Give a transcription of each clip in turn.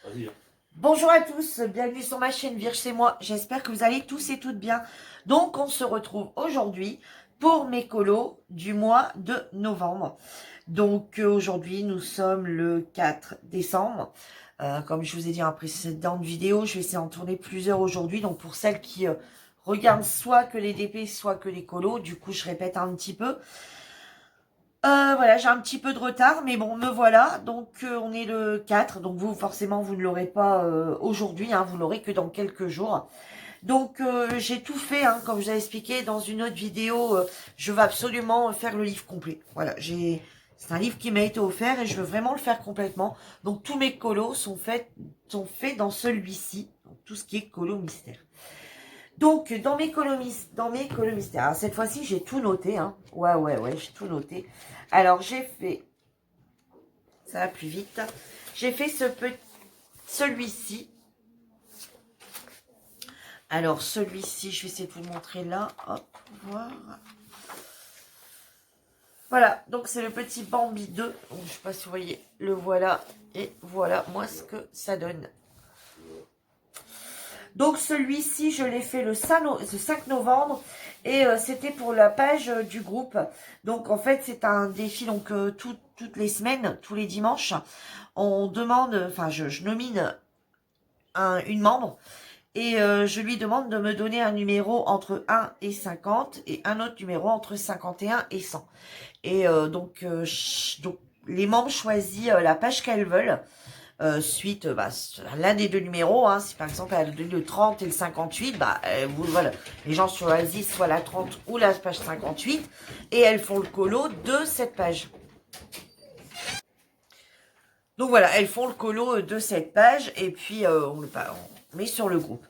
Vas-y. Bonjour à tous, bienvenue sur ma chaîne Virge, c'est moi. J'espère que vous allez tous et toutes bien. Donc, on se retrouve aujourd'hui pour mes colos du mois de novembre. Donc, aujourd'hui, nous sommes le 4 décembre. Comme je vous ai dit dans la précédente vidéo, je vais essayer d'en tourner plusieurs aujourd'hui. Donc, pour celles qui regardent soit que les DP, soit que les colos, du coup, je répète un petit peu. Voilà, j'ai un petit peu de retard, mais bon, me voilà. Donc, on est le 4. Donc, vous, forcément, vous ne l'aurez pas aujourd'hui. Vous l'aurez que dans quelques jours. Donc, j'ai tout fait, comme je vous ai expliqué dans une autre vidéo. Je veux absolument faire le livre complet. Voilà, c'est un livre qui m'a été offert et je veux vraiment le faire complètement. Donc, tous mes colos sont faits dans celui-ci. Donc, tout ce qui est colo mystère. Donc, dans mes colos mystères. Alors, cette fois-ci, j'ai tout noté, Ouais, j'ai tout noté. Alors, j'ai fait, ça va plus vite. J'ai fait celui-ci. Alors, celui-ci, je vais essayer de vous le montrer là. Hop, voir. Voilà, donc c'est le petit Bambi 2. Donc, je ne sais pas si vous voyez, le voilà. Et voilà, moi, ce que ça donne. Donc, celui-ci, je l'ai fait le 5 novembre. Et c'était pour la page du groupe. Donc, en fait, c'est un défi. Donc, toutes les semaines, tous les dimanches, on demande, enfin, je nomine une membre. Et je lui demande de me donner un numéro entre 1 et 50 et un autre numéro entre 51 et 100. Et donc les membres choisissent la page qu'elles veulent suite à l'un des deux numéros. Si par exemple elle a donné le 30 et le 58, voilà, les gens choisissent soit la 30 ou la page 58 et elles font le colo de cette page. Donc voilà, elles font le colo de cette page et puis on met sur le groupe.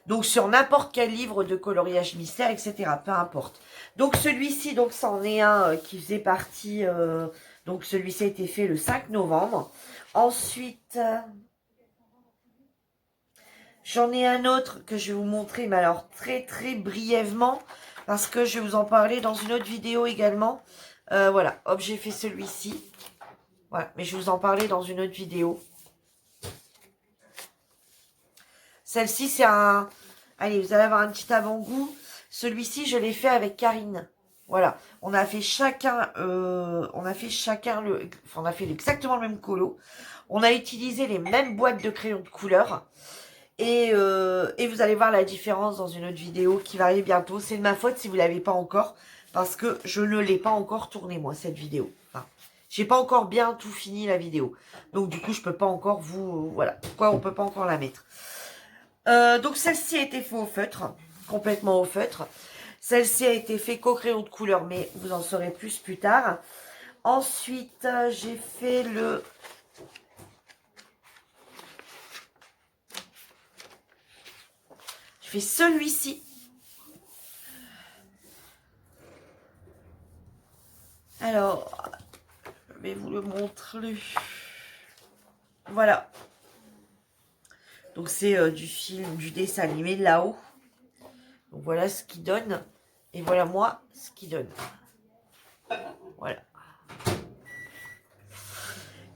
Donc sur n'importe quel livre de coloriage mystère, etc. Peu importe. Donc celui-ci, donc ça en est un qui faisait partie. Donc celui-ci a été fait le 5 novembre. Ensuite, j'en ai un autre que je vais vous montrer, mais alors très très brièvement, parce que je vais vous en parler dans une autre vidéo également. Voilà, hop, j'ai fait celui-ci. Voilà, mais je vais vous en parler dans une autre vidéo. Celle-ci, c'est un... Allez, vous allez avoir un petit avant-goût. Celui-ci, je l'ai fait avec Karine. Voilà, on a fait chacun on a fait exactement le même colo. On a utilisé les mêmes boîtes de crayons de couleur. Et vous allez voir la différence dans une autre vidéo qui va arriver bientôt. C'est de ma faute si vous ne l'avez pas encore. Parce que je ne l'ai pas encore tournée, moi, cette vidéo. Enfin, j'ai pas encore bien tout fini la vidéo. Donc, du coup, je peux pas encore vous... Voilà, pourquoi on peut pas encore la mettre. Donc celle-ci a été faite au feutre, complètement au feutre. Celle-ci a été faite qu'au crayon de couleur, mais vous en saurez plus tard. Ensuite, j'ai fait le... J'ai fait celui-ci. Alors, je vais vous le montrer. Voilà. Donc c'est du film, du dessin animé là-haut. Donc voilà ce qu'il donne. Et voilà moi ce qu'il donne. Voilà.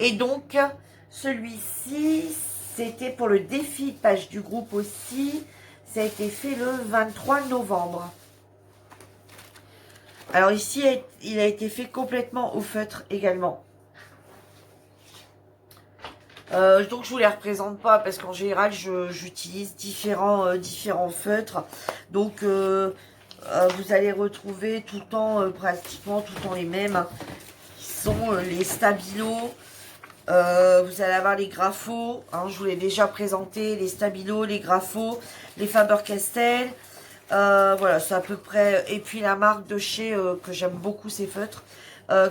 Et donc, celui-ci, c'était pour le défi page du groupe aussi. Ça a été fait le 23 novembre. Alors ici, il a été fait complètement au feutre également. Donc je vous les représente pas parce qu'en général, j'utilise différents feutres. Donc vous allez retrouver tout le temps, pratiquement tout le temps les mêmes. Qui sont les Stabilo. Vous allez avoir les Graphos, je vous l'ai déjà présenté, les Stabilo, les Graphos, les Faber-Castell. Voilà, c'est à peu près. Et puis la marque de chez, que j'aime beaucoup ces feutres,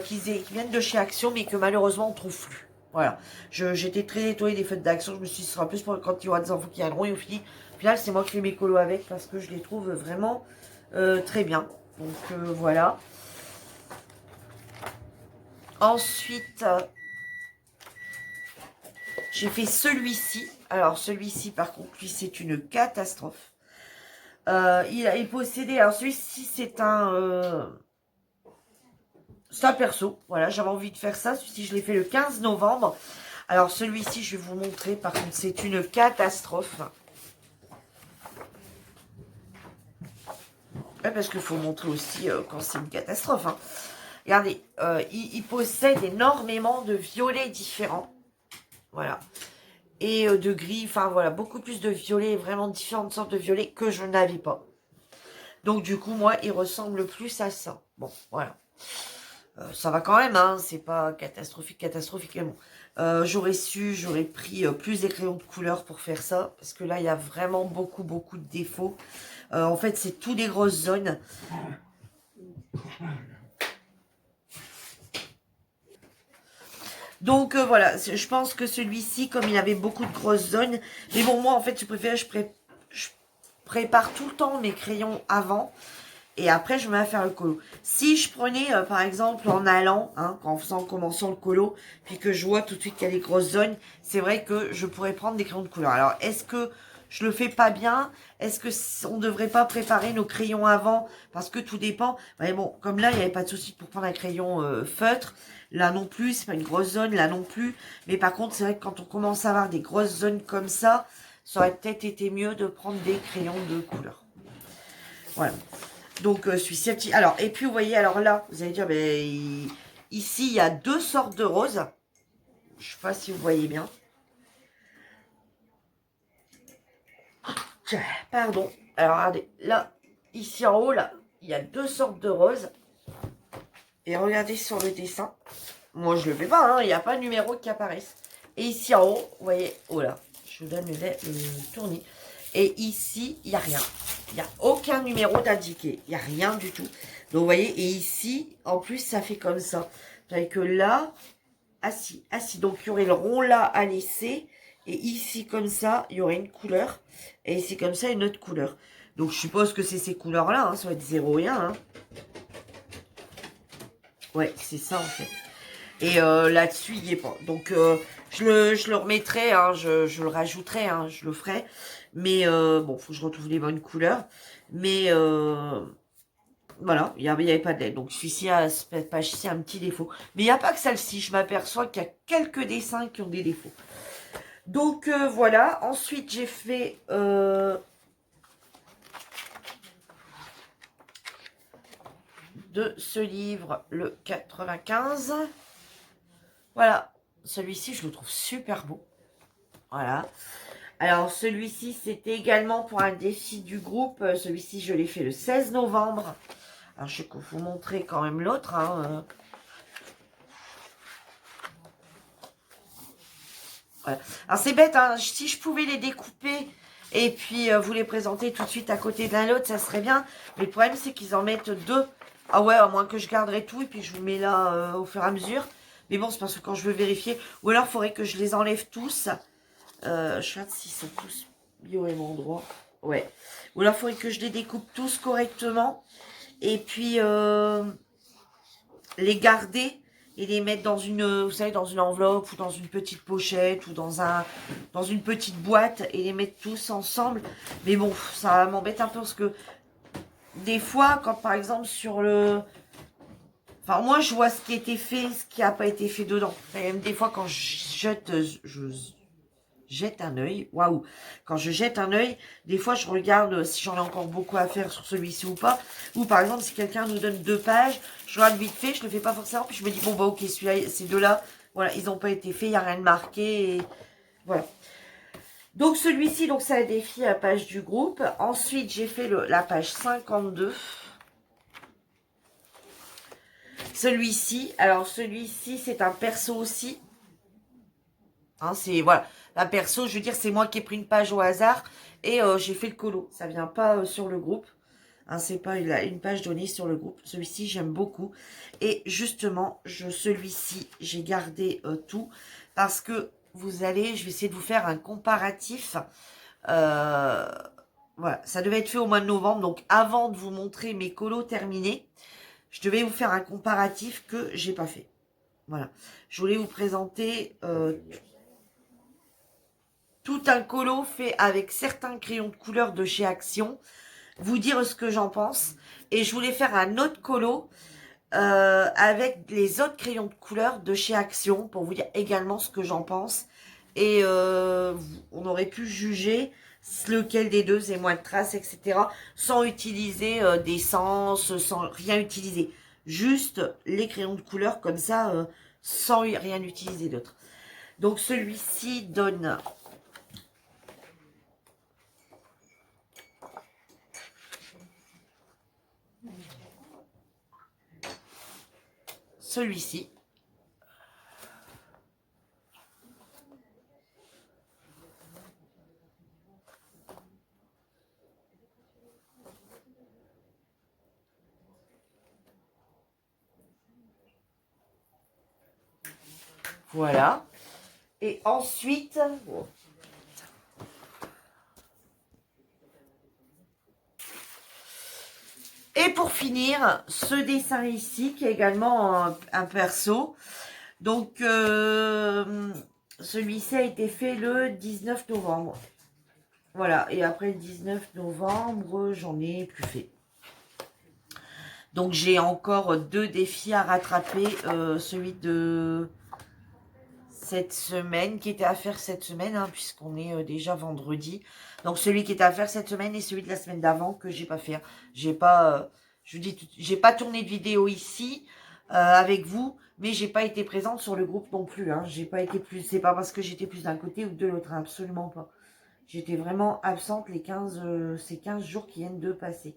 qui viennent de chez Action, mais que malheureusement on trouve plus. Voilà, j'étais très étonnée des feutres d'Action, je me suis dit ce sera plus pour quand il y aura des enfants qui viendront, et au final c'est moi qui fais mes colos avec, parce que je les trouve vraiment très bien. Donc voilà. Ensuite... j'ai fait celui-ci. Alors, celui-ci, par contre, lui, c'est une catastrophe. Il possédait... Alors, celui-ci, c'est un perso. Voilà, j'avais envie de faire ça. Celui-ci, je l'ai fait le 15 novembre. Alors, celui-ci, je vais vous montrer. Par contre, c'est une catastrophe. Ouais, parce qu'il faut montrer aussi quand c'est une catastrophe. Hein. Regardez, il possède énormément de violets différents. Voilà. Et de gris, enfin voilà, beaucoup plus de violets, vraiment différentes sortes de violets que je n'avais pas. Donc du coup, moi, il ressemble plus à ça. Bon, voilà. Ça va quand même, hein, c'est pas catastrophique, catastrophique. Mais bon. J'aurais pris plus des crayons de couleur pour faire ça. Parce que là, il y a vraiment beaucoup, beaucoup de défauts. En fait, c'est tout des grosses zones. Donc voilà, je pense que celui-ci, comme il avait beaucoup de grosses zones, mais bon, moi en fait, je prépare tout le temps mes crayons avant, et après je me mets à faire le colo. Si je prenais par exemple en allant, hein, en commençant le colo, puis que je vois tout de suite qu'il y a des grosses zones, c'est vrai que je pourrais prendre des crayons de couleur. Alors est-ce que je le fais pas bien? Est-ce que on devrait pas préparer nos crayons avant? Parce que tout dépend. Mais bon, comme là, il n'y avait pas de souci pour prendre un crayon feutre. Là non plus, c'est pas une grosse zone, là non plus. Mais par contre, c'est vrai que quand on commence à avoir des grosses zones comme ça aurait peut-être été mieux de prendre des crayons de couleur. Voilà. Donc, celui-ci, petit. Alors, et puis, vous voyez, alors là, vous allez dire, ben, ici, il y a deux sortes de roses. Je sais pas si vous voyez bien. Pardon. Alors, regardez, là, ici en haut, là, il y a deux sortes de roses. Et regardez sur le dessin. Moi, je le fais pas, hein, il n'y a pas de numéro qui apparaissent. Et ici en haut, vous voyez, oh là, je vous donne le tournis. Et ici, il n'y a rien. Il n'y a aucun numéro d'indiqué. Il n'y a rien du tout. Donc, vous voyez, et ici, en plus, ça fait comme ça. Vous voyez que là, assis. Donc, il y aurait le rond là à laisser. Et ici, comme ça, il y aurait une couleur. Et ici, comme ça, une autre couleur. Donc, je suppose que c'est ces couleurs-là. Hein, ça va être 0 et 1. Hein. Ouais, c'est ça, en fait. Et là-dessus, il n'y est pas. Donc, je le remettrai, hein, je le rajouterai, hein, je le ferai. Mais bon, faut que je retrouve les bonnes couleurs. Mais voilà, il n'y avait pas de LED. Donc, celui-ci, cette page-ci, a un petit défaut. Mais il n'y a pas que celle-ci. Je m'aperçois qu'il y a quelques dessins qui ont des défauts. Donc, voilà. Ensuite, j'ai fait... de ce livre, le 95. Voilà. Celui-ci, je le trouve super beau. Voilà. Alors, celui-ci, c'était également pour un défi du groupe. Celui-ci, je l'ai fait le 16 novembre. Alors, je vais vous montrer quand même l'autre. Hein. Voilà. Alors, c'est bête. Hein. Si je pouvais les découper et puis vous les présenter tout de suite à côté de l'un l'autre, ça serait bien. Mais le problème, c'est qu'ils en mettent deux. Ah ouais, à moins que je garderai tout et puis je vous mets là au fur et à mesure. Mais bon, c'est parce que quand je veux vérifier... Ou alors, il faudrait que je les enlève tous. Je regarde s'ils sont tous mis au même endroit. Ouais. Ou alors, il faudrait que je les découpe tous correctement. Et puis, les garder et les mettre dans une, vous savez, dans une enveloppe ou dans une petite pochette ou dans une petite boîte et les mettre tous ensemble. Mais bon, ça m'embête un peu parce que des fois, quand par exemple sur le... Enfin, moi, je vois ce qui a été fait, ce qui n'a pas été fait dedans. Et même des fois, quand je jette un œil, waouh, quand je jette un œil, des fois je regarde si j'en ai encore beaucoup à faire sur celui-ci ou pas, ou par exemple si quelqu'un nous donne 2 pages, je regarde vite fait, je le fais pas forcément, puis je me dis bon bah ok, celui-là, ces deux-là, voilà, ils n'ont pas été faits, il n'y a rien de marqué, et voilà. Donc celui-ci, donc ça a défi la page du groupe. Ensuite j'ai fait la page 52. Celui-ci, alors celui-ci c'est un perso aussi. Hein, c'est, voilà, la perso, je veux dire, c'est moi qui ai pris une page au hasard et j'ai fait le colo. Ça vient pas sur le groupe. Hein, c'est pas une page donnée sur le groupe. Celui-ci, j'aime beaucoup. Et justement, celui-ci, j'ai gardé tout parce que vous allez, je vais essayer de vous faire un comparatif. Voilà, ça devait être fait au mois de novembre. Donc, avant de vous montrer mes colos terminés, je devais vous faire un comparatif que j'ai pas fait. Voilà, je voulais vous présenter... tout un colo fait avec certains crayons de couleur de chez Action. Vous dire ce que j'en pense. Et je voulais faire un autre colo avec les autres crayons de couleur de chez Action pour vous dire également ce que j'en pense. Et on aurait pu juger lequel des deux c'est moins de traces, etc. Sans utiliser d'essence, sans rien utiliser. Juste les crayons de couleur comme ça, sans rien utiliser d'autre. Donc celui-ci donne... Celui-ci. Voilà. Et ensuite... Oh. Et pour finir, ce dessin ici, qui est également un perso. Donc, celui-ci a été fait le 19 novembre. Voilà, et après le 19 novembre, j'en ai plus fait. Donc, j'ai encore 2 défis à rattraper. Celui de cette semaine, qui était à faire cette semaine, hein, puisqu'on est déjà vendredi. Donc, celui qui était à faire cette semaine et celui de la semaine d'avant que j'ai pas fait. J'ai pas, je vous dis, j'ai pas tourné de vidéo ici avec vous, mais j'ai pas été présente sur le groupe non plus. Hein. J'ai pas été plus, c'est pas parce que j'étais plus d'un côté ou de l'autre, hein, absolument pas. J'étais vraiment absente les 15, ces 15 jours qui viennent de passer.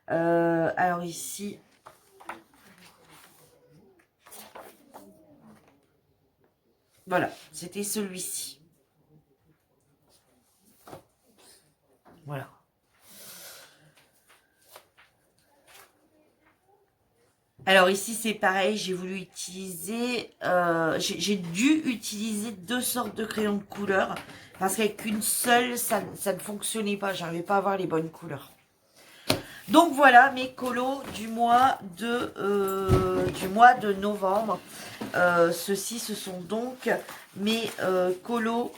Alors ici... Voilà, c'était celui-ci. Voilà. Alors ici, c'est pareil, j'ai voulu utiliser... j'ai dû utiliser 2 sortes de crayons de couleur. Parce qu'avec une seule, ça ne fonctionnait pas. J'arrivais pas à avoir les bonnes couleurs. Donc voilà mes colos du mois de novembre. Ceux-ci, ce sont donc mes colos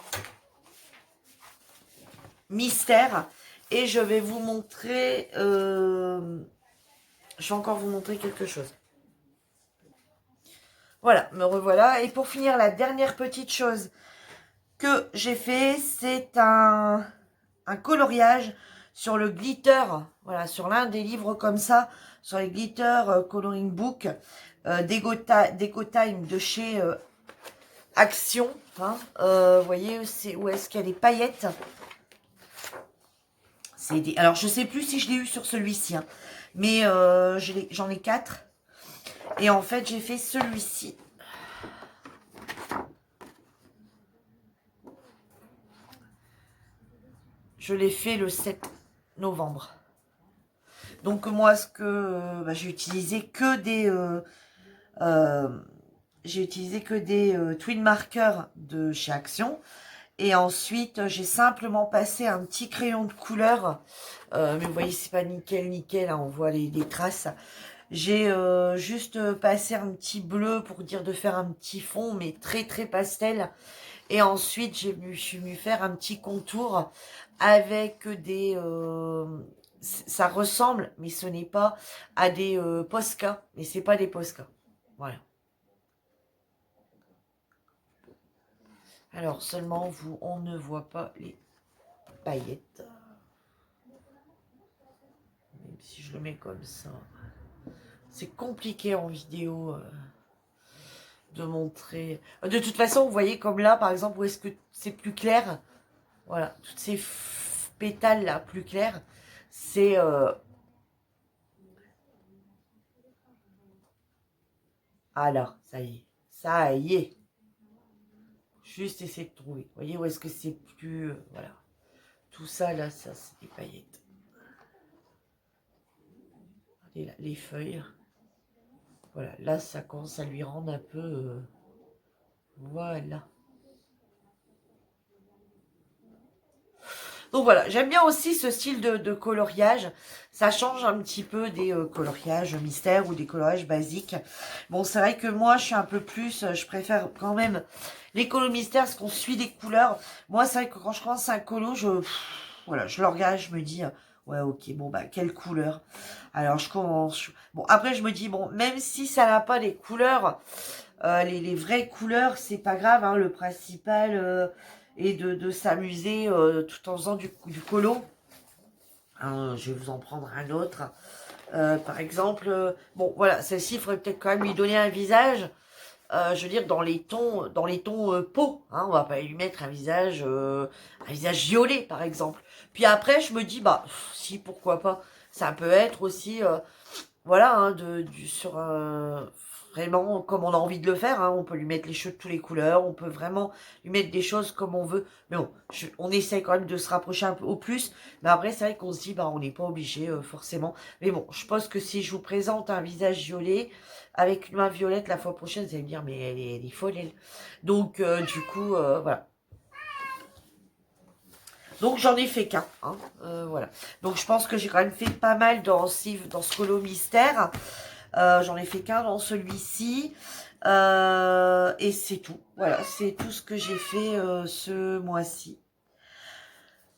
mystères. Et je vais vous montrer... je vais encore vous montrer quelque chose. Voilà, me revoilà. Et pour finir, la dernière petite chose que j'ai fait, c'est un coloriage sur le glitter. Voilà, sur l'un des livres comme ça, sur les glitter coloring book Deco Time de chez Action. Hein, vous voyez, c'est où est-ce qu'il y a des paillettes. Alors, je sais plus si je l'ai eu sur celui-ci, hein, mais j'en ai 4. Et en fait, j'ai fait celui-ci. Je l'ai fait le 7 novembre. Donc, moi, ce que j'ai utilisé que des twin markers de chez Action. Et ensuite, j'ai simplement passé un petit crayon de couleur. Mais vous voyez, c'est pas nickel, hein, on voit les traces. J'ai juste passé un petit bleu pour dire de faire un petit fond, mais très très pastel. Et ensuite, je suis venue faire un petit contour avec des... ça ressemble, mais ce n'est pas, à des Posca. Mais c'est pas des Posca. Voilà. Alors, seulement, on ne voit pas les paillettes. Même si je le mets comme ça. C'est compliqué en vidéo de montrer. De toute façon, vous voyez comme là, par exemple, où est-ce que c'est plus clair. Voilà, toutes ces pétales là, plus clairs. C'est... Ah là, ça y est. Ça y est. Juste essayer de trouver. Vous voyez où est-ce que c'est plus... voilà. Tout ça, là, ça, c'est des paillettes. Regardez là, les feuilles. Voilà, là, ça commence à lui rendre un peu... voilà. Donc voilà, j'aime bien aussi ce style de coloriage. Ça change un petit peu des coloriages mystères ou des coloriages basiques. Bon, c'est vrai que moi, je suis un peu plus... je préfère quand même les colos mystères parce qu'on suit les couleurs. Moi, c'est vrai que quand je commence un colo, voilà, je le regarde, je me dis... Ouais, ok, bon, bah, quelle couleur? Alors, je commence. Bon, après, je me dis, bon, même si ça n'a pas les couleurs, les vraies couleurs, c'est pas grave, hein, le principal est de s'amuser tout en faisant du colo. Hein, je vais vous en prendre un autre. Par exemple, bon, voilà, celle-ci, il faudrait peut-être quand même lui donner un visage. Je veux dire, dans les tons peau, hein, on va pas lui mettre un visage violet, par exemple. Puis après, je me dis, bah, si, pourquoi pas. Ça peut être aussi, voilà, hein, sur vraiment comme on a envie de le faire. Hein, on peut lui mettre les cheveux de toutes les couleurs, on peut vraiment lui mettre des choses comme on veut. Mais bon, on essaye quand même de se rapprocher un peu au plus. Mais après, c'est vrai qu'on se dit, bah, on n'est pas obligé forcément. Mais bon, je pense que si je vous présente un visage violet avec une main violette la fois prochaine, vous allez me dire, mais elle est folle, elle. Donc, du coup, voilà. Donc j'en ai fait qu'un, hein, voilà. Donc je pense que j'ai quand même fait pas mal dans ce colo mystère. J'en ai fait qu'un dans celui-ci. Et c'est tout. Voilà, c'est tout ce que j'ai fait ce mois-ci.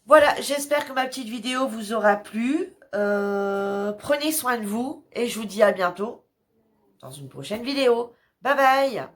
Voilà, j'espère que ma petite vidéo vous aura plu. Prenez soin de vous et je vous dis à bientôt dans une prochaine vidéo. Bye bye!